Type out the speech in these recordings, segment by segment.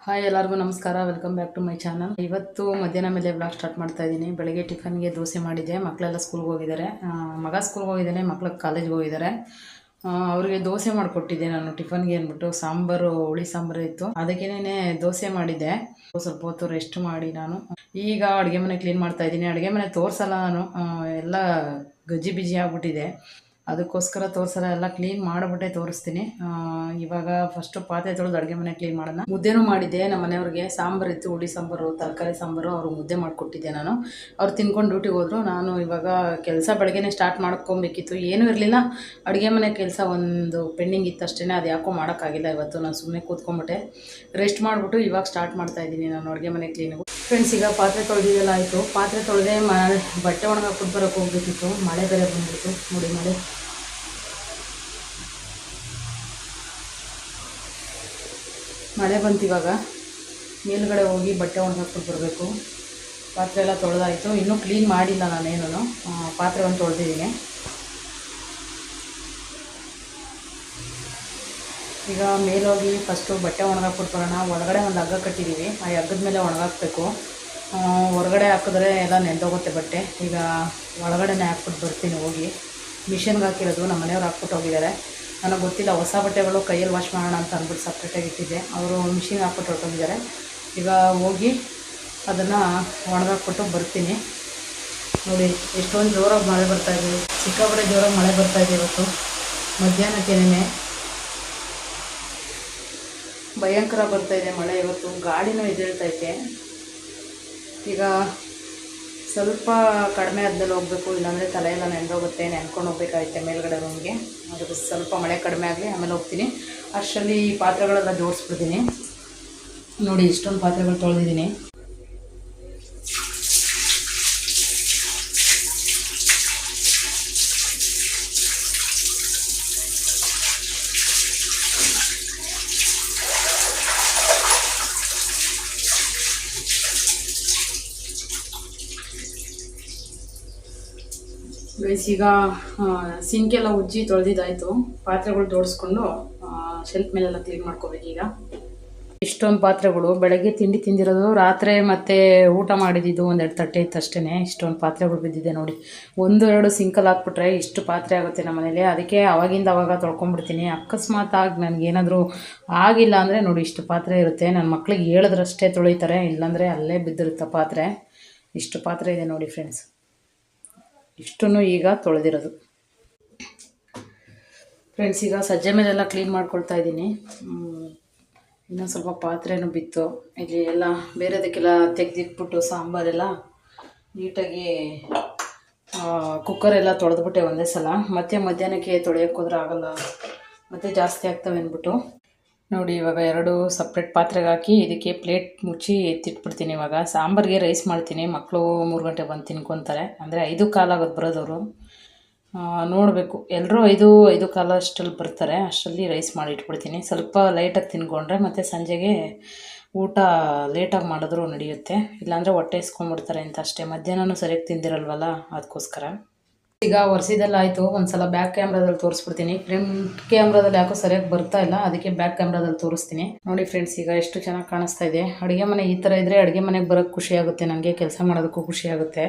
Hi ಎಲ್ಲರಿಗೂ ನಮಸ್ಕಾರ. Welcome back to my channel. ಇವತ್ತು ಮಧ್ಯಾಹ್ನ ಮೇಲೆ ವ್ಲಾಗ್ ಸ್ಟಾರ್ಟ್ ಮಾಡ್ತಾ ಇದ್ದೀನಿ. ಬೆಳಗ್ಗೆ ಟಿಫನ್ಗೆ ದೋಸೆ ಮಾಡಿದ್ದೆ. ಮಕ್ಕಳೆಲ್ಲ ಸ್ಕೂಲ್ಗೆ ಹೋಗಿದ್ದಾರೆ. ಮಗ ಸ್ಕೂಲ್ಗೆ ಹೋಗಿದ್ದಾನೆ, ಮಕ್ಕಳು ಕಾಲೇಜ್ಗೆ ಹೋಗಿದ್ದಾರೆ. ಅವ್ರಿಗೆ ದೋಸೆ ಮಾಡಿಕೊಟ್ಟಿದ್ದೆ ನಾನು ಟಿಫನ್ಗೆ ಅಂದ್ಬಿಟ್ಟು. ಸಾಂಬಾರು, ಹುಳಿ ಸಾಂಬಾರು ಇತ್ತು, ಅದಕ್ಕೇನೆ ದೋಸೆ ಮಾಡಿದ್ದೆ. ಸ್ವಲ್ಪ ಹೊತ್ತು ರೆಸ್ಟ್ ಮಾಡಿ ನಾನು ಈಗ ಅಡುಗೆ ಮನೆ ಕ್ಲೀನ್ ಮಾಡ್ತಾ ಇದ್ದೀನಿ. ಅಡುಗೆ ಮನೆ ತೋರಿಸಲ್ಲ ನಾನು, ಎಲ್ಲ ಗಜ್ಜಿ ಬಿಜಿ ಆಗ್ಬಿಟ್ಟಿದೆ. ಅದಕ್ಕೋಸ್ಕರ ತೋರಿಸಲ್ಲ, ಎಲ್ಲ ಕ್ಲೀನ್ ಮಾಡಿಬಿಟ್ಟೆ ತೋರಿಸ್ತೀನಿ. ಇವಾಗ ಫಸ್ಟು ಪಾತ್ರೆ ತೊಳೆದು ಅಡುಗೆ ಮನೆ ಕ್ಲೀನ್ ಮಾಡೋಣ. ಮುದ್ದೆನೂ ಮಾಡಿದ್ದೆ ನಮ್ಮ ಮನೆಯವ್ರಿಗೆ. ಸಾಂಬಾರು ಇತ್ತು, ಹುಳಿ ಸಾಂಬಾರು, ತರಕಾರಿ ಸಾಂಬಾರು. ಅವ್ರಿಗೆ ಮುದ್ದೆ ಮಾಡಿಕೊಟ್ಟಿದ್ದೆ ನಾನು. ಅವ್ರು ತಿನ್ಕೊಂಡು ಡ್ಯೂಟಿಗೆ ಹೋದರು. ನಾನು ಇವಾಗ ಕೆಲಸ ಬೆಳಗ್ಗೆನೇ ಸ್ಟಾರ್ಟ್ ಮಾಡ್ಕೊಬೇಕಿತ್ತು, ಏನೂ ಇರಲಿಲ್ಲ. ಅಡುಗೆ ಮನೆ ಕೆಲಸ ಒಂದು ಪೆಂಡಿಂಗ್ ಇತ್ತು ಅಷ್ಟೇ. ಅದು ಯಾಕೋ ಮಾಡೋಕ್ಕಾಗಿಲ್ಲ ಇವತ್ತು. ನಾನು ಸುಮ್ಮನೆ ಕೂತ್ಕೊಂಡ್ಬಿಟ್ಟೆ, ರೆಸ್ಟ್ ಮಾಡಿಬಿಟ್ಟು ಇವಾಗ ಸ್ಟಾರ್ಟ್ ಮಾಡ್ತಾಯಿದ್ದೀನಿ ನಾನು ಅಡುಗೆ ಮನೆ ಕ್ಲೀನಿಂಗು. ಫ್ರೆಂಡ್ಸ್, ಈಗ ಪಾತ್ರೆ ತೊಳೆದಿದ್ದೆಲ್ಲ ಆಯಿತು. ಪಾತ್ರೆ ತೊಳೆದೆ ಬಟ್ಟೆ ಒಣಗಾಕ್ಬಿಟ್ಟು ಬರೋಕ್ಕೆ ಹೋಗ್ಬೇಕಿತ್ತು. ಮಳೆ ಬೇರೆ ಬಂದ್ಬಿಟ್ಟು ನೋಡಿ, ಮಳೆ ಬಂತು. ಇವಾಗ ಮೇಲ್ಗಡೆ ಹೋಗಿ ಬಟ್ಟೆ ಒಣಗಾಕ್ಬಿಟ್ಟು ಬರಬೇಕು. ಪಾತ್ರೆ ಎಲ್ಲ ತೊಳೆದಾಯಿತು, ಇನ್ನೂ ಕ್ಲೀನ್ ಮಾಡಿಲ್ಲ ನಾನೇನು. ಪಾತ್ರೆ ಒಂದು ತೊಳೆದಿದ್ದೀನಿ. ಈಗ ಮೇಲೋಗಿ ಫಸ್ಟು ಬಟ್ಟೆ ಒಣಗಾಕ್ಬಿಟ್ಟು ಬರೋಣ. ಒಳಗಡೆ ಒಂದು ಹಗ್ಗ ಕಟ್ಟಿದ್ದೀವಿ, ಆ ಹಗ್ಗದ ಮೇಲೆ ಒಣಗಾಕಬೇಕು. ಹೊರಗಡೆ ಹಾಕಿದ್ರೆ ಎಲ್ಲ ನೆಂದೋಗುತ್ತೆ ಬಟ್ಟೆ. ಈಗ ಒಳಗಡೆನೇ ಹಾಕ್ಬಿಟ್ಟು ಬರ್ತೀನಿ ಹೋಗಿ. ಮಿಷನ್ಗೆ ಹಾಕಿರೋದು ನಮ್ಮ ಮನೆಯವ್ರು ಹಾಕ್ಬಿಟ್ಟು ಹೋಗಿದ್ದಾರೆ. ನನಗೆ ಗೊತ್ತಿಲ್ಲ, ಹೊಸ ಬಟ್ಟೆಗಳು ಕೈಯಲ್ಲಿ ವಾಶ್ ಮಾಡೋಣ ಅಂತ ಅಂದ್ಬಿಟ್ಟು ಸಪ್ರೇಟಾಗಿ ಇಟ್ಟಿದ್ದೆ. ಅವರು ಮಿಷಿನ್ಗೆ ಹಾಕ್ಬಿಟ್ಟು ಹೊರಟೋಗಿದ್ದಾರೆ. ಈಗ ಹೋಗಿ ಅದನ್ನು ಒಣಗಾಕ್ಬಿಟ್ಟು ಬರ್ತೀನಿ. ನೋಡಿ, ಎಷ್ಟೊಂದು ಜೋರಾಗಿ ಮಳೆ ಬರ್ತಾಯಿದೆ, ಸಿಕ್ಕಾಪಟ್ಟೆ ಜೋರಾಗಿ ಮಳೆ ಬರ್ತಾಯಿದೆ ಇವತ್ತು ಮಧ್ಯಾಹ್ನಕ್ಕೇನೆ. ಭಯಂಕರ ಬರ್ತಾಯಿದೆ ಮಳೆ ಇವತ್ತು. ಗಾಡಿನೂ ಎದ್ದೇಳ್ತೈತೆ. ಈಗ ಸ್ವಲ್ಪ ಕಡಿಮೆ ಆದಮೇಲೆ ಹೋಗಬೇಕು, ಇಲ್ಲಾಂದರೆ ತಲೆ ಎಲ್ಲ ನೆಂದೋಗುತ್ತೆ. ನೆನ್ಕೊಂಡು ಹೋಗ್ಬೇಕಾಗುತ್ತೆ ಮೇಲ್ಗಡೆ ರೂಮ್ಗೆ. ಅದಕ್ಕೆ ಸ್ವಲ್ಪ ಮಳೆ ಕಡಿಮೆ ಆಗಲಿ, ಆಮೇಲೆ ಹೋಗ್ತೀನಿ. ಅಷ್ಟರಲ್ಲಿ ಪಾತ್ರೆಗಳೆಲ್ಲ ಜೋಡಿಸ್ಬಿಡ್ತೀನಿ. ನೋಡಿ, ಇಷ್ಟೊಂದು ಪಾತ್ರೆಗಳು ತೊಳೆದಿದ್ದೀನಿ. ಈಗ ಸಿಂಕೆಲ್ಲ ಉಜ್ಜಿ ತೊಳೆದಿದ್ದಾಯಿತು. ಪಾತ್ರೆಗಳು ಜೋಡಿಸ್ಕೊಂಡು ಶೆಲ್ಫ್ ಮೇಲೆಲ್ಲ ಕ್ಲೀನ್ ಮಾಡ್ಕೋಬೇಕೀಗ. ಇಷ್ಟೊಂದು ಪಾತ್ರೆಗಳು ಬೆಳಗ್ಗೆ ತಿಂಡಿ ತಿಂದಿರೋದು, ರಾತ್ರಿ ಮತ್ತು ಊಟ ಮಾಡಿದ್ದು ಒಂದೆರಡು ತಟ್ಟೆ ಇತ್ತು ಅಷ್ಟೇ. ಇಷ್ಟೊಂದು ಪಾತ್ರೆಗಳು ಬಿದ್ದಿದೆ ನೋಡಿ. ಒಂದು ಎರಡು ಸಿಂಕಲ್ಲಿ ಹಾಕ್ಬಿಟ್ರೆ ಇಷ್ಟು ಪಾತ್ರೆ ಆಗುತ್ತೆ ನಮ್ಮ ಮನೇಲಿ. ಅದಕ್ಕೆ ಅವಾಗಿಂದ ಅವಾಗ ತೊಳ್ಕೊಂಡ್ಬಿಡ್ತೀನಿ. ಅಕಸ್ಮಾತ್ ಆಗಿ ನನಗೇನಾದರೂ ಆಗಿಲ್ಲ ಅಂದರೆ ನೋಡಿ, ಇಷ್ಟು ಪಾತ್ರೆ ಇರುತ್ತೆ. ನನ್ನ ಮಕ್ಳಿಗೆ ಹೇಳಿದ್ರಷ್ಟೇ ತೊಳಿತಾರೆ, ಇಲ್ಲಾಂದರೆ ಅಲ್ಲೇ ಬಿದ್ದಿರುತ್ತೆ ಪಾತ್ರೆ. ಇಷ್ಟು ಪಾತ್ರೆ ಇದೆ ನೋಡಿ ಫ್ರೆಂಡ್ಸ್. ಇಷ್ಟನ್ನು ಈಗ ತೊಳೆದಿರೋದು. ಫ್ರೆಂಡ್ಸ್, ಈಗ ಸಜ್ಜೆ ಮೇಲೆಲ್ಲ ಕ್ಲೀನ್ ಮಾಡ್ಕೊಳ್ತಾ ಇದ್ದೀನಿ. ಇನ್ನೊಂದು ಸ್ವಲ್ಪ ಪಾತ್ರೆನೂ ಬಿತ್ತು. ಇಲ್ಲಿ ಎಲ್ಲ ಬೇರೆದಕ್ಕೆಲ್ಲ ತೆಗೆದಿಟ್ಬಿಟ್ಟು ಸಾಂಬಾರೆಲ್ಲ ನೀಟಾಗಿ ಕುಕ್ಕರೆಲ್ಲ ತೊಳೆದ್ಬಿಟ್ಟೆ ಒಂದೇ ಸಲ. ಮತ್ತೆ ಮಧ್ಯಾಹ್ನಕ್ಕೆ ತೊಳೆಯೋಕ್ಕೆ ಹೋದ್ರೆ ಆಗಲ್ಲ, ಮತ್ತೆ ಜಾಸ್ತಿ ಆಗ್ತವೆ ಅಂದ್ಬಿಟ್ಟು. ನೋಡಿ, ಇವಾಗ ಎರಡು ಸಪ್ರೇಟ್ ಪಾತ್ರೆಗೆ ಹಾಕಿ ಇದಕ್ಕೆ ಪ್ಲೇಟ್ ಮುಚ್ಚಿ ಎತ್ತಿಟ್ಬಿಡ್ತೀನಿ. ಇವಾಗ ಸಾಂಬಾರಿಗೆ ರೈಸ್ ಮಾಡ್ತೀನಿ. ಮಕ್ಕಳು 3 ಗಂಟೆ ಬಂದು ತಿನ್ಕೊತಾರೆ. ಅಂದರೆ 5:15 ಆಗೋದು ಬರೋದವರು. ನೋಡಬೇಕು, ಎಲ್ಲರೂ 5:15 ಅಷ್ಟರಲ್ಲಿ ಬರ್ತಾರೆ. ಅಷ್ಟರಲ್ಲಿ ರೈಸ್ ಮಾಡಿ ಇಟ್ಬಿಡ್ತೀನಿ. ಸ್ವಲ್ಪ ಲೈಟಾಗಿ ತಿನ್ಕೊಂಡ್ರೆ ಮತ್ತು ಸಂಜೆಗೆ ಊಟ ಲೇಟಾಗಿ ಮಾಡಿದ್ರೂ ನಡೆಯುತ್ತೆ. ಇಲ್ಲಾಂದರೆ ಹೊಟ್ಟೆ ಇಸ್ಕೊಂಡ್ಬಿಡ್ತಾರೆ ಅಂತ ಅಷ್ಟೇ. ಮಧ್ಯಾಹ್ನನೂ ಸರಿಯಾಗಿ ತಿಂದಿರಲ್ವಲ್ಲ, ಅದಕ್ಕೋಸ್ಕರ. ಈಗ ಒರೆಸಿದೆಲ್ಲ ಆಯಿತು. ಒಂದು ಸಲ ಬ್ಯಾಕ್ ಕ್ಯಾಮ್ರಾದಲ್ಲಿ ತೋರಿಸ್ಬಿಡ್ತೀನಿ. ಫ್ರಂಟ್ ಕ್ಯಾಮ್ರಾದಲ್ಲಿ ಯಾಕೋ ಸರಿಯಾಗಿ ಬರ್ತಾ ಇಲ್ಲ, ಅದಕ್ಕೆ ಬ್ಯಾಕ್ ಕ್ಯಾಮ್ರಾದಲ್ಲಿ ತೋರಿಸ್ತೀನಿ. ನೋಡಿ ಫ್ರೆಂಡ್ಸ್, ಈಗ ಎಷ್ಟು ಚೆನ್ನಾಗಿ ಕಾಣಿಸ್ತಾ ಇದೆ. ಅಡುಗೆ ಮನೆ ಈ ಥರ ಇದ್ದರೆ ಅಡುಗೆ ಮನೆಗೆ ಬರೋಕ್ಕೆ ಖುಷಿ ಆಗುತ್ತೆ. ನನಗೆ ಕೆಲಸ ಮಾಡೋದಕ್ಕೂ ಖುಷಿ ಆಗುತ್ತೆ.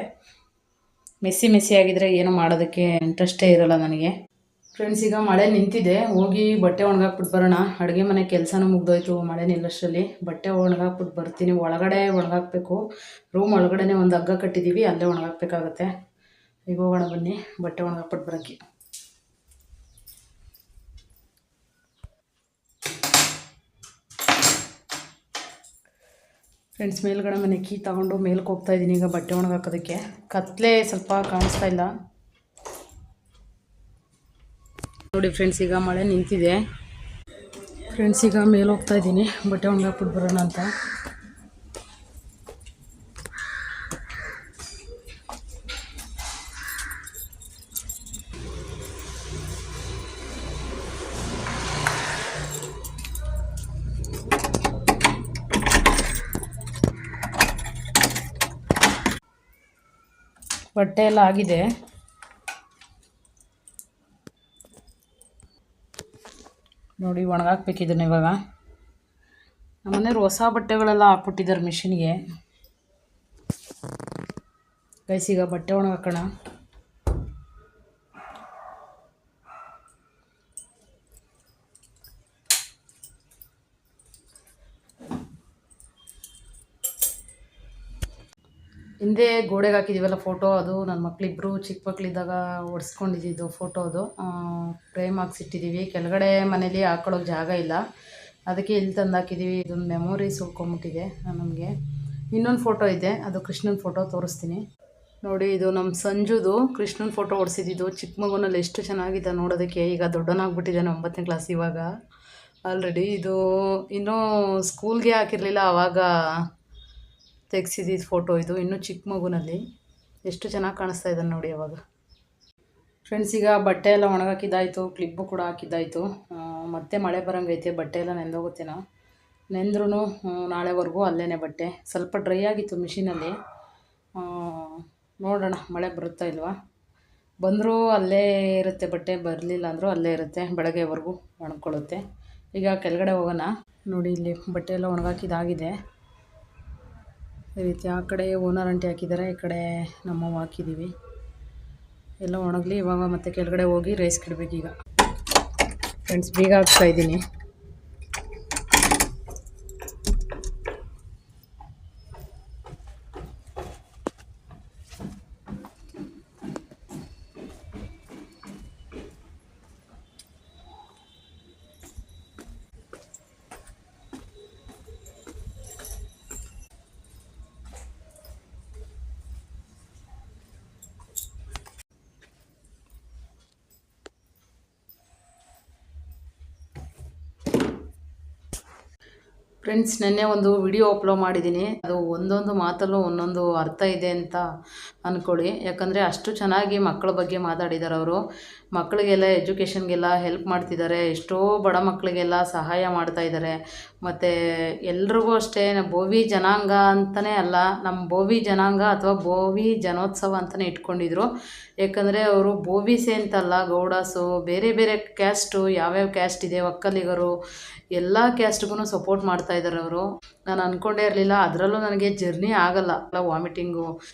ಮೆಸ್ಸಿ ಆಗಿದ್ರೆ ಏನು ಮಾಡೋದಕ್ಕೆ ಇಂಟ್ರೆಸ್ಟೇ ಇರೋಲ್ಲ ನನಗೆ. ಫ್ರೆಂಡ್ಸ್, ಈಗ ಮಳೆ ನಿಂತಿದೆ. ಹೋಗಿ ಬಟ್ಟೆ ಒಣಗಾಕ್ಬಿಟ್ಟು ಬರೋಣ. ಅಡುಗೆ ಮನೆ ಕೆಲಸನೂ ಮುಗ್ದೋಯ್ತು ಮಳೆ ನಿಲ್ಲಷ್ಟರಲ್ಲಿ. ಬಟ್ಟೆ ಒಣಗಾಕ್ಬಿಟ್ಟು ಬರ್ತೀನಿ. ಒಳಗಡೆ ಒಣಗಾಕಬೇಕು. ರೂಮ್ ಒಳಗಡೆ ಒಂದು ಹಗ್ಗ ಕಟ್ಟಿದ್ದೀವಿ, ಅಲ್ಲೇ ಒಣಗಾಕಬೇಕಾಗತ್ತೆ. ಈಗ ಹೋಗೋಣ ಬನ್ನಿ ಬಟ್ಟೆ ಒಣಗಾಕ್ಬಿಟ್ಟು ಬರೋಕ್ಕೆ. ಫ್ರೆಂಡ್ಸ್, ಮೇಲ್ಗಡೆ ಮನೆ ಕೀ ತಗೊಂಡು ಮೇಲ್ಗೆ ಹೋಗ್ತಾಯಿದ್ದೀನಿ ಈಗ ಬಟ್ಟೆ ಒಣಗಾಕೋದಕ್ಕೆ. ಕತ್ಲೆ ಸ್ವಲ್ಪ ಕಾಣಿಸ್ತಾ ಇಲ್ಲ ನೋಡಿ ಫ್ರೆಂಡ್ಸ್. ಈಗ ಮಳೆ ನಿಂತಿದೆ. ಫ್ರೆಂಡ್ಸ್, ಈಗ ಮೇಲೆ ಹೋಗ್ತಾಯಿದ್ದೀನಿ ಬಟ್ಟೆ ಒಣಗಾಕ್ಬಿಟ್ಟು ಬರೋಣ ಅಂತ. ಬಟ್ಟೆ ಎಲ್ಲ ಆಗಿದೆ. ನೋಡಿ, ಒಣಗಾಕ್ಬೇಕಿದ್ದನ್ನು ಇವಾಗ. ನಮ್ಮನೆಯವ್ರು ಹೊಸ ಬಟ್ಟೆಗಳೆಲ್ಲ ಹಾಕ್ಬಿಟ್ಟಿದ್ದಾರೆ ಮಿಷಿನ್ಗೆ. ಗೈಸ್ ಈಗ ಬಟ್ಟೆ ಒಣಗಾಕೋಣ. ಹಿಂದೆ ಗೋಡೆಗೆ ಹಾಕಿದ್ದೀವಲ್ಲ ಫೋಟೋ, ಅದು ನನ್ನ ಮಕ್ಕಳಿಬ್ಬರು ಚಿಕ್ಕ ಮಕ್ಕಳಿದ್ದಾಗ ಒಡ್ಸ್ಕೊಂಡಿದ್ದು ಫೋಟೋ. ಅದು ಫ್ರೇಮ್ ಹಾಕ್ಸಿಟ್ಟಿದ್ದೀವಿ. ಕೆಳಗಡೆ ಮನೇಲಿ ಹಾಕೊಳ್ಳೋಕೆ ಜಾಗ ಇಲ್ಲ, ಅದಕ್ಕೆ ಇಲ್ಲಿ ತಂದು ಹಾಕಿದ್ದೀವಿ. ಇದೊಂದು ಮೆಮೊರೀಸ್ ಉಳ್ಕೊಂಬಿಟ್ಟಿದೆ ನಮಗೆ. ಇನ್ನೊಂದು ಫೋಟೋ ಇದೆ, ಅದು ಕೃಷ್ಣನ ಫೋಟೋ ತೋರಿಸ್ತೀನಿ ನೋಡಿ. ಇದು ನಮ್ಮ ಸಂಜುದು ಕೃಷ್ಣನ ಫೋಟೋ ಓಡಿಸಿದ್ದು. ಚಿಕ್ಕ ಮಗುನಲ್ಲಿ ಎಷ್ಟು ಚೆನ್ನಾಗಿದೆ ನೋಡೋದಕ್ಕೆ. ಈಗ ದೊಡ್ಡನಾಗ್ಬಿಟ್ಟಿದ್ದಾನೆ, 9ನೇ ಕ್ಲಾಸ್ ಇವಾಗ ಆಲ್ರೆಡಿ. ಇದು ಇನ್ನೂ ಸ್ಕೂಲ್ಗೆ ಹಾಕಿರಲಿಲ್ಲ, ಆವಾಗ ತೆಗ್ಸಿದ್ದು ಫೋಟೋ ಇದು. ಇನ್ನೂ ಚಿಕ್ಕ ಮಗುನಲ್ಲಿ ಎಷ್ಟು ಚೆನ್ನಾಗಿ ಕಾಣಿಸ್ತಾ ಇದ್ದಾನೆ ನೋಡಿ ಅವಾಗ. ಫ್ರೆಂಡ್ಸ್ ಈಗ ಬಟ್ಟೆ ಎಲ್ಲ ಒಣಗಾಕಿದ್ದಾಯಿತು, ಕ್ಲಿಪ್ಪು ಕೂಡ ಹಾಕಿದ್ದಾಯಿತು. ಮತ್ತೆ ಮಳೆ ಬರೋಂಗೈತೆ, ಬಟ್ಟೆ ಎಲ್ಲ ನೆಂದೋಗುತ್ತೇನೋ. ನೆಂದ್ರೂ ನಾಳೆವರೆಗೂ ಅಲ್ಲೇ ಬಟ್ಟೆ. ಸ್ವಲ್ಪ ಡ್ರೈ ಆಗಿತ್ತು ಮಿಷಿನಲ್ಲಿ, ನೋಡೋಣ ಮಳೆ ಬರುತ್ತಾ ಇಲ್ವಾ. ಬಂದರೂ ಅಲ್ಲೇ ಇರುತ್ತೆ ಬಟ್ಟೆ, ಬರಲಿಲ್ಲ ಅಂದರೂ ಅಲ್ಲೇ ಇರುತ್ತೆ, ಬೆಳಗ್ಗೆವರೆಗೂ ಒಣಕೊಳ್ಳುತ್ತೆ. ಈಗ ಕೆಳಗಡೆ ಹೋಗೋಣ ನೋಡಿ. ಇಲ್ಲಿ ಬಟ್ಟೆ ಎಲ್ಲ ಒಣಗಾಕಿದ್ದಾಗಿದೆ. ಈ ರೀತಿ ಆ ಕಡೆ ಓನರ್ ಆಂಟಿ ಹಾಕಿದ್ದಾರೆ, ಈ ಕಡೆ ನಮ್ಮವ್ವ ಹಾಕಿದ್ದೀವಿ. ಎಲ್ಲ ಒಣಗಲಿ ಇವಾಗ. ಮತ್ತೆ ಕೆಳಗಡೆ ಹೋಗಿ ರೈಸ್ ಇಡಬೇಕೀಗ. ಫ್ರೆಂಡ್ಸ್ ಬೀಗ ಹಾಕ್ತಾಯಿದ್ದೀನಿ. ಫ್ರೆಂಡ್ಸ್ ನೆನ್ನೆ ಒಂದು ವಿಡಿಯೋ ಅಪ್ಲೋಡ್ ಮಾಡಿದ್ದೀನಿ. ಅದು ಒಂದೊಂದು ಮಾತಲ್ಲೂ ಒಂದೊಂದು ಅರ್ಥ ಇದೆ ಅಂತ ಅಂದ್ಕೊಳ್ಳಿ. ಯಾಕಂದರೆ ಅಷ್ಟು ಚೆನ್ನಾಗಿ ಮಕ್ಕಳ ಬಗ್ಗೆ ಮಾತಾಡಿದ್ದಾರೆ ಅವರು. ಮಕ್ಕಳಿಗೆಲ್ಲ ಎಜುಕೇಷನ್ಗೆಲ್ಲ ಹೆಲ್ಪ್ ಮಾಡ್ತಿದ್ದಾರೆ. ಎಷ್ಟೋ ಬಡ ಮಕ್ಕಳಿಗೆಲ್ಲ ಸಹಾಯ ಮಾಡ್ತಾಯಿದ್ದಾರೆ. ಮತ್ತು ಎಲ್ರಿಗೂ ಅಷ್ಟೇ, ಬೋವಿ ಜನಾಂಗ ಅಂತಲೇ ಅಲ್ಲ, ನಮ್ಮ ಬೋವಿ ಜನಾಂಗ ಅಥವಾ ಬೋವಿ ಜನೋತ್ಸವ ಅಂತಲೇ ಇಟ್ಕೊಂಡಿದ್ರು. ಯಾಕಂದರೆ ಅವರು ಬೋವಿಸೆ ಅಂತಲ್ಲ, ಗೌಡಾಸು, ಬೇರೆ ಬೇರೆ ಕ್ಯಾಸ್ಟು, ಯಾವ್ಯಾವ ಕ್ಯಾಸ್ಟ್ ಇದೆ, ಒಕ್ಕಲಿಗರು, ಎಲ್ಲ ಕ್ಯಾಸ್ಟ್ಗೂ ಸಪೋರ್ಟ್ ಮಾಡ್ತಾಯಿದ್ದಾರೆ ಅವರು. ನಾನು ಅಂದ್ಕೊಂಡೇ ಇರಲಿಲ್ಲ. ಅದರಲ್ಲೂ ನನಗೆ ಜರ್ನಿ ಆಗಲ್ಲ, ವಾಮಿಟಿಂಗು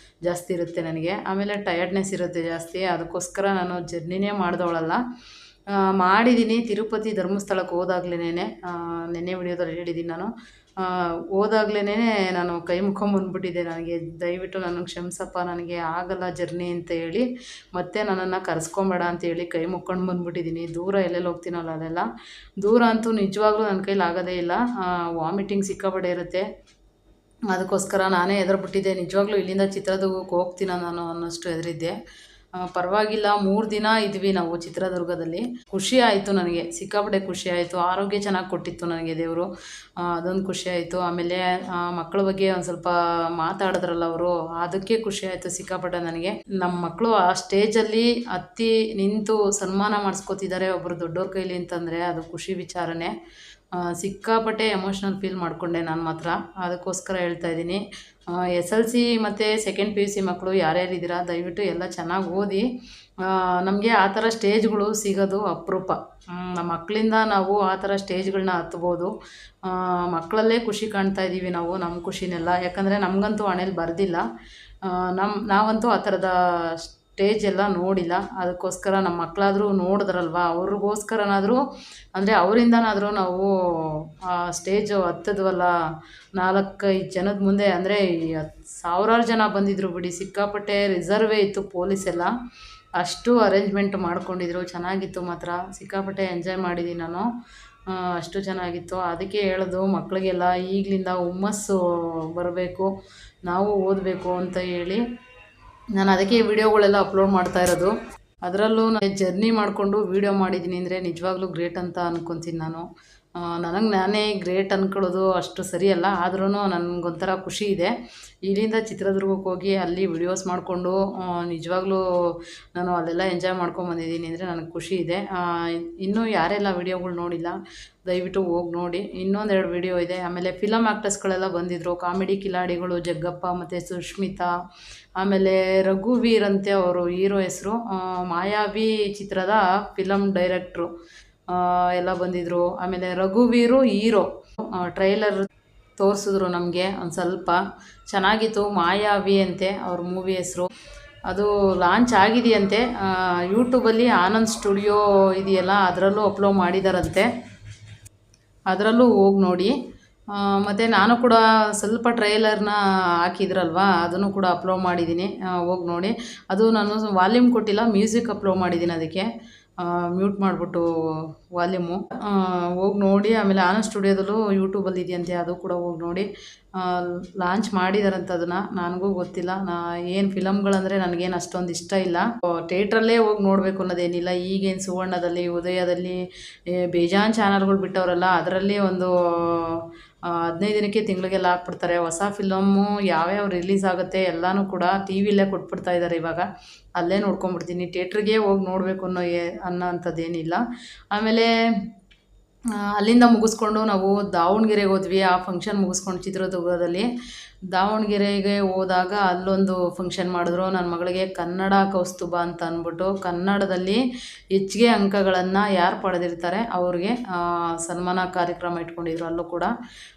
ಜಾಸ್ತಿ ಇರುತ್ತೆ ನನಗೆ, ಆಮೇಲೆ ಟಯರ್ಡ್ನೆಸ್ ಇರುತ್ತೆ ಜಾಸ್ತಿ. ಅದಕ್ಕೋಸ್ಕರ ನಾನು ಜರ್ನಿನೇ ಮಾಡಿದವಳಲ್ಲ. ಮಾಡಿದ್ದೀನಿ. ತಿರುಪತಿ ಧರ್ಮಸ್ಥಳಕ್ಕೆ ಹೋದಾಗ್ಲೇ, ನೆನ್ನೆ ವಿಡಿಯೋದಲ್ಲಿ ಹೇಳಿದ್ದೀನಿ ನಾನು, ಹೋದಾಗ್ಲೇ ನಾನು ಕೈ ಮುಖಂಬಂದ್ಬಿಟ್ಟಿದ್ದೆ. ನನಗೆ ದಯವಿಟ್ಟು ನನಗೆ ಕ್ಷಮಿಸಪ್ಪ, ನನಗೆ ಆಗಲ್ಲ ಜರ್ನಿ ಅಂತ ಹೇಳಿ, ಮತ್ತೆ ನನ್ನನ್ನು ಕರೆಸ್ಕೊಂಬೇಡ ಅಂತೇಳಿ ಕೈ ಮುಕ್ಕೊಂಡು ಬಂದುಬಿಟ್ಟಿದ್ದೀನಿ. ದೂರ ಎಲ್ಲೆಲ್ಲಿ ಹೋಗ್ತೀನಲ್ಲ ಅದೆಲ್ಲ ದೂರ ಅಂತೂ ನಿಜವಾಗ್ಲೂ ನನ್ನ ಕೈಲಿ ಆಗೋದೇ ಇಲ್ಲ. ವಾಮಿಟಿಂಗ್ ಸಿಕ್ಕಾಪಟ್ಟೆ ಇರುತ್ತೆ. ಅದಕ್ಕೋಸ್ಕರ ನಾನೇ ಹೆದರ್ಬಿಟ್ಟಿದ್ದೆ. ನಿಜವಾಗ್ಲೂ ಇಲ್ಲಿಂದ ಚಿತ್ರದುರ್ಗಕ್ಕೆ ಹೋಗ್ತೀನ ನಾನು ಅನ್ನೋಷ್ಟು ಹೆದರಿದ್ದೆ. ಪರವಾಗಿಲ್ಲ, 3 ದಿನ ಇದ್ವಿ ನಾವು ಚಿತ್ರದುರ್ಗದಲ್ಲಿ. ಖುಷಿ ಆಯಿತು ನನಗೆ, ಸಿಕ್ಕಾಪಟ್ಟೆ ಖುಷಿ ಆಯಿತು. ಆರೋಗ್ಯ ಚೆನ್ನಾಗಿ ಕೊಟ್ಟಿತ್ತು ನನಗೆ ದೇವರು, ಅದೊಂದು ಖುಷಿ ಆಯಿತು. ಆಮೇಲೆ ಮಕ್ಕಳ ಬಗ್ಗೆ ಒಂದು ಸ್ವಲ್ಪ ಮಾತಾಡಿದ್ರಲ್ಲ ಅವರು, ಅದಕ್ಕೆ ಖುಷಿ ಆಯಿತು ಸಿಕ್ಕಾಪಟ್ಟೆ ನನಗೆ. ನಮ್ಮ ಮಕ್ಕಳು ಆ ಸ್ಟೇಜಲ್ಲಿ ಹತ್ತಿ ನಿಂತು ಸನ್ಮಾನ ಮಾಡಿಸ್ಕೊತಿದ್ದಾರೆ ಒಬ್ಬರು ದೊಡ್ಡವ್ರ ಕೈಲಿ ಅಂತಂದರೆ ಅದು ಖುಷಿ ವಿಚಾರನೇ. ಸಿಕ್ಕಾಪಟ್ಟೆ ಎಮೋಷ್ನಲ್ ಫೀಲ್ ಮಾಡಿಕೊಂಡೆ ನಾನು ಮಾತ್ರ. ಅದಕ್ಕೋಸ್ಕರ ಹೇಳ್ತಾ ಇದ್ದೀನಿ. SLC ಮತ್ತು ಸೆಕೆಂಡ್ PUC ಮಕ್ಕಳು ಯಾರ್ಯಾರಿದ್ದೀರಾ, ದಯವಿಟ್ಟು ಎಲ್ಲ ಚೆನ್ನಾಗಿ ಓದಿ. ನಮಗೆ ಆ ಥರ ಸ್ಟೇಜ್ಗಳು ಸಿಗೋದು ಅಪರೂಪ. ನಮ್ಮ ಮಕ್ಕಳಿಂದ ನಾವು ಆ ಥರ ಸ್ಟೇಜ್ಗಳನ್ನ ಹತ್ಬೋದು. ಮಕ್ಕಳಲ್ಲೇ ಖುಷಿ ಕಾಣ್ತಾ ಇದ್ದೀವಿ ನಾವು, ನಮ್ಮ ಖುಷಿನೆಲ್ಲ. ಯಾಕಂದರೆ ನಮಗಂತೂ ಹಣೆಯಲ್ಲಿ ಬರೆದಿಲ್ಲ. ನಾವಂತೂ ಆ ಥರದ ಸ್ಟೇಜ್ ಎಲ್ಲ ನೋಡಿಲ್ಲ. ಅದಕ್ಕೋಸ್ಕರ ನಮ್ಮ ಮಕ್ಕಳಾದರೂ ನೋಡಿದ್ರಲ್ವ, ಅವ್ರಿಗೋಸ್ಕರನಾದರೂ, ಅಂದರೆ ಅವರಿಂದನಾದರೂ ನಾವು ಆ ಸ್ಟೇಜು ಹತ್ತದ್ವಲ್ಲ 4-5 ಜನದ ಮುಂದೆ. ಅಂದರೆ 1000 ಜನ ಬಂದಿದ್ದರು ಬಿಡಿ, ಸಿಕ್ಕಾಪಟ್ಟೆ ರಿಸರ್ವೇ ಇತ್ತು ಪೊಲೀಸ್ ಎಲ್ಲ, ಅಷ್ಟು ಅರೇಂಜ್ಮೆಂಟ್ ಮಾಡ್ಕೊಂಡಿದ್ರು. ಚೆನ್ನಾಗಿತ್ತು ಮಾತ್ರ, ಸಿಕ್ಕಾಪಟ್ಟೆ ಎಂಜಾಯ್ ಮಾಡಿದ್ದೀನಿ ನಾನು. ಅಷ್ಟು ಚೆನ್ನಾಗಿತ್ತು. ಅದಕ್ಕೆ ಹೇಳೋದು ಮಕ್ಕಳಿಗೆಲ್ಲ ಈಗಲಿಂದ ಹುಮ್ಮಸ್ಸು ಬರಬೇಕು, ನಾವು ಓದಬೇಕು ಅಂತ ಹೇಳಿ ನಾನು ಅದಕ್ಕೆ ಈ ವಿಡಿಯೋಗಳೆಲ್ಲ ಅಪ್ಲೋಡ್ ಮಾಡ್ತಾ ಇರೋದು. ಅದರಲ್ಲೂ ನಾನು ಜರ್ನಿ ಮಾಡಿಕೊಂಡು ವೀಡಿಯೋ ಮಾಡಿದ್ದೀನಿ ಅಂದರೆ ನಿಜವಾಗ್ಲೂ ಗ್ರೇಟ್ ಅಂತ ಅಂದ್ಕೊತೀನಿ ನಾನು. ನನಗೆ ನಾನೇ ಗ್ರೇಟ್ ಅಂದ್ಕೊಳ್ಳೋದು ಅಷ್ಟು ಸರಿಯಲ್ಲ, ಆದ್ರೂ ನನಗೊಂಥರ ಖುಷಿ ಇದೆ. ಇಲ್ಲಿಂದ ಚಿತ್ರದುರ್ಗಕ್ಕೆ ಹೋಗಿ ಅಲ್ಲಿ ವಿಡಿಯೋಸ್ ಮಾಡಿಕೊಂಡು ನಿಜವಾಗ್ಲೂ ನಾನು ಅಲ್ಲೆಲ್ಲ ಎಂಜಾಯ್ ಮಾಡ್ಕೊಂಬಂದಿದ್ದೀನಿ ಅಂದರೆ ನನಗೆ ಖುಷಿ ಇದೆ. ಇನ್ನೂ ಯಾರೆಲ್ಲ ವಿಡಿಯೋಗಳು ನೋಡಿಲ್ಲ ದಯವಿಟ್ಟು ಹೋಗಿ ನೋಡಿ. ಇನ್ನೊಂದೆರಡು ವಿಡಿಯೋ ಇದೆ. ಆಮೇಲೆ ಫಿಲಮ್ ಆ್ಯಕ್ಟರ್ಸ್ಗಳೆಲ್ಲ ಬಂದಿದ್ದರು, ಕಾಮಿಡಿ ಕಿಲಾಡಿಗಳು, ಜಗ್ಗಪ್ಪ ಮತ್ತು ಸುಷ್ಮಿತಾ, ಆಮೇಲೆ ರಘುವೀರ್ ಅಂತೆ ಅವರು ಹೀರೋ ಹೆಸರು, ಮಾಯಾವಿ ಚಿತ್ರದ ಫಿಲಮ್ ಡೈರೆಕ್ಟ್ರು ಎಲ್ಲ ಬಂದಿದ್ದರು. ಆಮೇಲೆ ರಘುವೀರು ಹೀರೋ, ಟ್ರೈಲರ್ ತೋರಿಸಿದ್ರು ನಮಗೆ ಒಂದು ಸ್ವಲ್ಪ ಚೆನ್ನಾಗಿತ್ತು. ಮಾಯಾವಿ ಅಂತೆ ಅವ್ರ ಮೂವಿ ಹೆಸರು. ಅದು ಲಾಂಚ್ ಆಗಿದೆಯಂತೆ. ಯೂಟ್ಯೂಬಲ್ಲಿ ಆನಂದ್ ಸ್ಟುಡಿಯೋ ಇದೆಯಲ್ಲ ಅದರಲ್ಲೂ ಅಪ್ಲೋಡ್ ಮಾಡಿದಾರಂತೆ, ಅದರಲ್ಲೂ ಹೋಗಿ ನೋಡಿ. ಮತ್ತು ನಾನು ಕೂಡ ಸ್ವಲ್ಪ ಟ್ರೈಲರ್ನ ಹಾಕಿದ್ರಲ್ವ ಅದನ್ನು ಕೂಡ ಅಪ್ಲೋಡ್ ಮಾಡಿದ್ದೀನಿ, ಹೋಗಿ ನೋಡಿ. ಅದು ನಾನು ವಾಲ್ಯೂಮ್ ಕೊಟ್ಟಿಲ್ಲ, ಮ್ಯೂಸಿಕ್ ಅಪ್ಲೋಡ್ ಮಾಡಿದ್ದೀನಿ, ಅದಕ್ಕೆ ಮ್ಯೂಟ್ ಮಾಡಿಬಿಟ್ಟು ವಾಲ್ಯೂಮು. ಹೋಗಿ ನೋಡಿ. ಆಮೇಲೆ ಆನಂದ್ ಸ್ಟುಡಿಯೋದಲ್ಲೂ ಯೂಟ್ಯೂಬಲ್ಲಿ ಇದೆಯಂತೆ, ಅದು ಕೂಡ ಹೋಗಿ ನೋಡಿ. ಲಾಂಚ್ ಮಾಡಿದಾರಂತ ಅದನ್ನು, ನನಗೂ ಗೊತ್ತಿಲ್ಲ. ಏನು ಫಿಲಮ್ಗಳಂದರೆ ನನಗೇನು ಅಷ್ಟೊಂದು ಇಷ್ಟ ಇಲ್ಲ. ಥಿಯೇಟ್ರಲ್ಲೇ ಹೋಗಿ ನೋಡಬೇಕು ಅನ್ನೋದೇನಿಲ್ಲ. ಈಗೇನು ಸುವರ್ಣದಲ್ಲಿ, ಉದಯದಲ್ಲಿ ಬೇಜಾನ್ ಚಾನಲ್ಗಳು ಬಿಟ್ಟವರಲ್ಲ, ಅದರಲ್ಲಿ ಒಂದು 15 ದಿನಕ್ಕೆ ತಿಂಗಳಿಗೆಲ್ಲ ಹಾಕ್ಬಿಡ್ತಾರೆ. ಹೊಸ ಫಿಲಮ್ಮು ಯಾವ್ಯಾವ ರಿಲೀಸ್ ಆಗುತ್ತೆ ಎಲ್ಲನೂ ಕೂಡ ಟಿ ವಿಲೇ ಕೊಟ್ಬಿಡ್ತಾ ಇದ್ದಾರೆ ಇವಾಗ. ಅಲ್ಲೇ ನೋಡ್ಕೊಂಬಿಡ್ತೀನಿ. ಥಿಯೇಟ್ರಿಗೆ ಹೋಗಿ ನೋಡಬೇಕು ಅನ್ನೋ ಅಂಥದ್ದೇನಿಲ್ಲ. ಆಮೇಲೆ ಅಲ್ಲಿಂದ ಮುಗಿಸ್ಕೊಂಡು ನಾವು ದಾವಣಗೆರೆಗೆ ಹೋದ್ವಿ. ಆ ಫಂಕ್ಷನ್ ಮುಗಿಸ್ಕೊಂಡು ಚಿತ್ರದುರ್ಗದಲ್ಲಿ ದಾವಣಗೆರೆಗೆ ಹೋದಾಗ ಅಲ್ಲೊಂದು ಫಂಕ್ಷನ್ ಮಾಡಿದ್ರು. ನನ್ನ ಮಗಳಿಗೆ ಕನ್ನಡ ಕೌಸ್ತುಭ ಅಂತ ಅಂದ್ಬಿಟ್ಟು ಕನ್ನಡದಲ್ಲಿ ಹೆಚ್ಚಿಗೆ ಅಂಕಗಳನ್ನು ಯಾರು ಪಡೆದಿರ್ತಾರೆ ಅವ್ರಿಗೆ ಸನ್ಮಾನ ಕಾರ್ಯಕ್ರಮ ಇಟ್ಕೊಂಡಿದ್ರು. ಅಲ್ಲೂ ಕೂಡ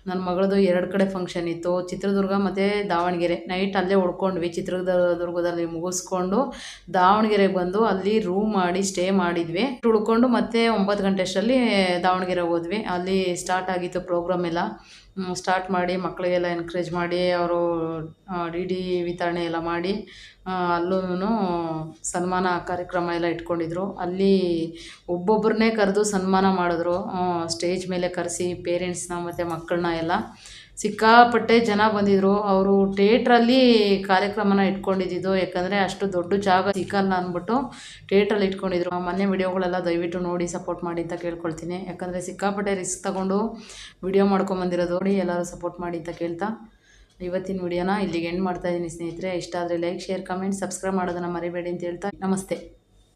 ನನ್ನ ಮಗಳದು 2 ಕಡೆ ಫಂಕ್ಷನ್ ಇತ್ತು, ಚಿತ್ರದುರ್ಗ ಮತ್ತು ದಾವಣಗೆರೆ. ನೈಟ್ ಅಲ್ಲೇ ಉಳ್ಕೊಂಡ್ವಿ. ಚಿತ್ರದುರ್ಗದಲ್ಲಿ ಮುಗಿಸ್ಕೊಂಡು ದಾವಣಗೆರೆಗೆ ಬಂದು ಅಲ್ಲಿ ರೂಮ್ ಮಾಡಿ ಸ್ಟೇ ಮಾಡಿದ್ವಿ. ಉಳ್ಕೊಂಡು ಮತ್ತೆ 9 ಗಂಟೆ ಅಷ್ಟರಲ್ಲಿ ದಾವಣಗೆರೆಗೆ ಹೋದ್ವಿ. ಅಲ್ಲಿ ಸ್ಟಾರ್ಟ್ ಆಗಿತ್ತು ಪ್ರೋಗ್ರಾಮ್ ಎಲ್ಲ. ಸ್ಟಾರ್ಟ್ ಮಾಡಿ ಮಕ್ಕಳಿಗೆಲ್ಲ ಎನ್ಕರೇಜ್ ಮಾಡಿ ಅವರು ಡಿ ವಿತರಣೆ ಎಲ್ಲ ಮಾಡಿ ಅಲ್ಲೂ ಸನ್ಮಾನ ಕಾರ್ಯಕ್ರಮ ಎಲ್ಲ ಇಟ್ಕೊಂಡಿದ್ರು. ಅಲ್ಲಿ ಒಬ್ಬೊಬ್ಬರನ್ನೇ ಕರೆದು ಸನ್ಮಾನ ಮಾಡಿದ್ರು. ಸ್ಟೇಜ್ ಮೇಲೆ ಕರೆಸಿ ಪೇರೆಂಟ್ಸ್ನ ಮತ್ತು ಮಕ್ಕಳನ್ನ ಎಲ್ಲ ಸಿಕ್ಕಾಪಟ್ಟೆ ಜನ ಬಂದಿದ್ದರು. ಅವರು ಥಿಯೇಟ್ರಲ್ಲಿ ಕಾರ್ಯಕ್ರಮನ ಇಟ್ಕೊಂಡಿದ್ದು, ಯಾಕಂದರೆ ಅಷ್ಟು ದೊಡ್ಡ ಜಾಗ ಸಿಕ್ಕಲ್ಲ ಅಂದ್ಬಿಟ್ಟು ಥಿಯೇಟ್ರಲ್ಲಿ ಇಟ್ಕೊಂಡಿದ್ರು. ಮೊನ್ನೆ ವಿಡಿಯೋಗಳೆಲ್ಲ ದಯವಿಟ್ಟು ನೋಡಿ ಸಪೋರ್ಟ್ ಮಾಡಿ ಅಂತ ಕೇಳ್ಕೊಳ್ತೀನಿ. ಯಾಕಂದರೆ ಸಿಕ್ಕಾಪಟ್ಟೆ ರಿಸ್ಕ್ ತಗೊಂಡು ವಿಡಿಯೋ ಮಾಡ್ಕೊಂಬಂದಿರೋದು. ನೋಡಿ ಎಲ್ಲರೂ ಸಪೋರ್ಟ್ ಮಾಡಿ ಅಂತ ಕೇಳ್ತಾ ಇವತ್ತಿನ ವಿಡಿಯೋನ ಇಲ್ಲಿಗೆ ಎಂಡ್ ಮಾಡ್ತಾಯಿದ್ದೀನಿ ಸ್ನೇಹಿತರೆ. ಇಷ್ಟ ಆದರೆ ಲೈಕ್, ಶೇರ್, ಕಮೆಂಟ್, ಸಬ್ಸ್ಕ್ರೈಬ್ ಮಾಡೋದನ್ನು ಮರಿಬೇಡಿ ಅಂತ ಹೇಳ್ತಾ ನಮಸ್ತೆ.